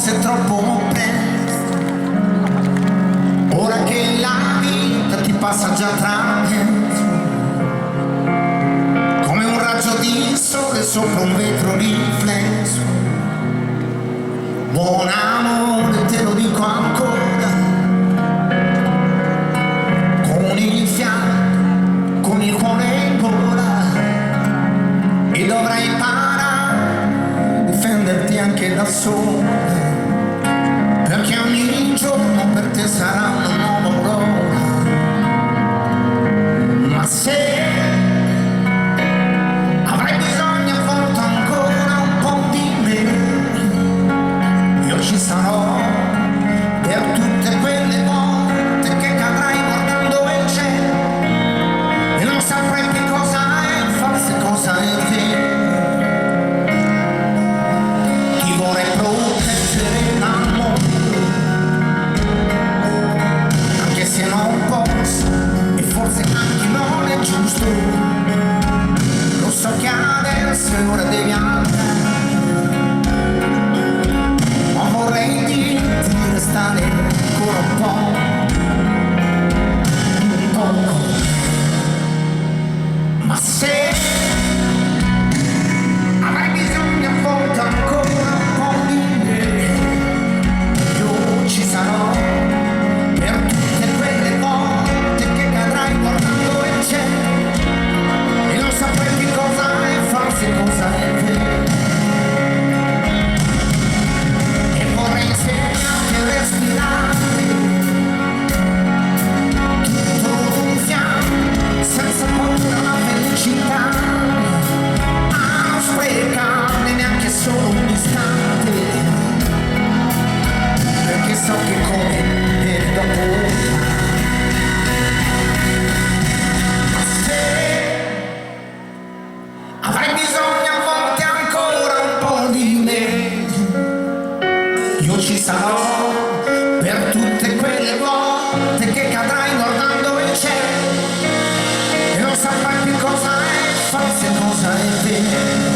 forse è troppo presto, ora che la vita ti passa già attraverso, come un raggio di sole sopra un vetro riflesso. Buon amore, te lo dico ancora, con il fianco, con il cuore in gola, e dovrai imparare a difenderti anche da sola, perché ogni giorno per te sarà una nuova aurora. Ma se avrai bisogno a volte ancora un po' di me, io ci sarò per tutte quelle volte che cadrai guardando il cielo e non saprai più cosa è falso e cosa è vero. Ti vorrei proteggere l'amore, anche se non posso e forse anche non è giusto. Lo so che adesso è ora devi andare, ma vorrei dirti di restare ancora un po', ma se avrai bisogno a volte ancora un po' di me, io ci sarò per tutte quelle volte che cadrai guardando il cielo e non saprai che cosa è falso e cosa è vero. E vorrei insegnarti a respirare tutto d'un fiato, senza paura la felicità, a non sprecarne neanche solo un istante, perché so che come viene dopo. Ma se avrai bisogno a volte ancora un po' di me, io ci sarò per tutte quelle volte che cadrai guardando il cielo e non saprai più cosa è falso e cosa è vero.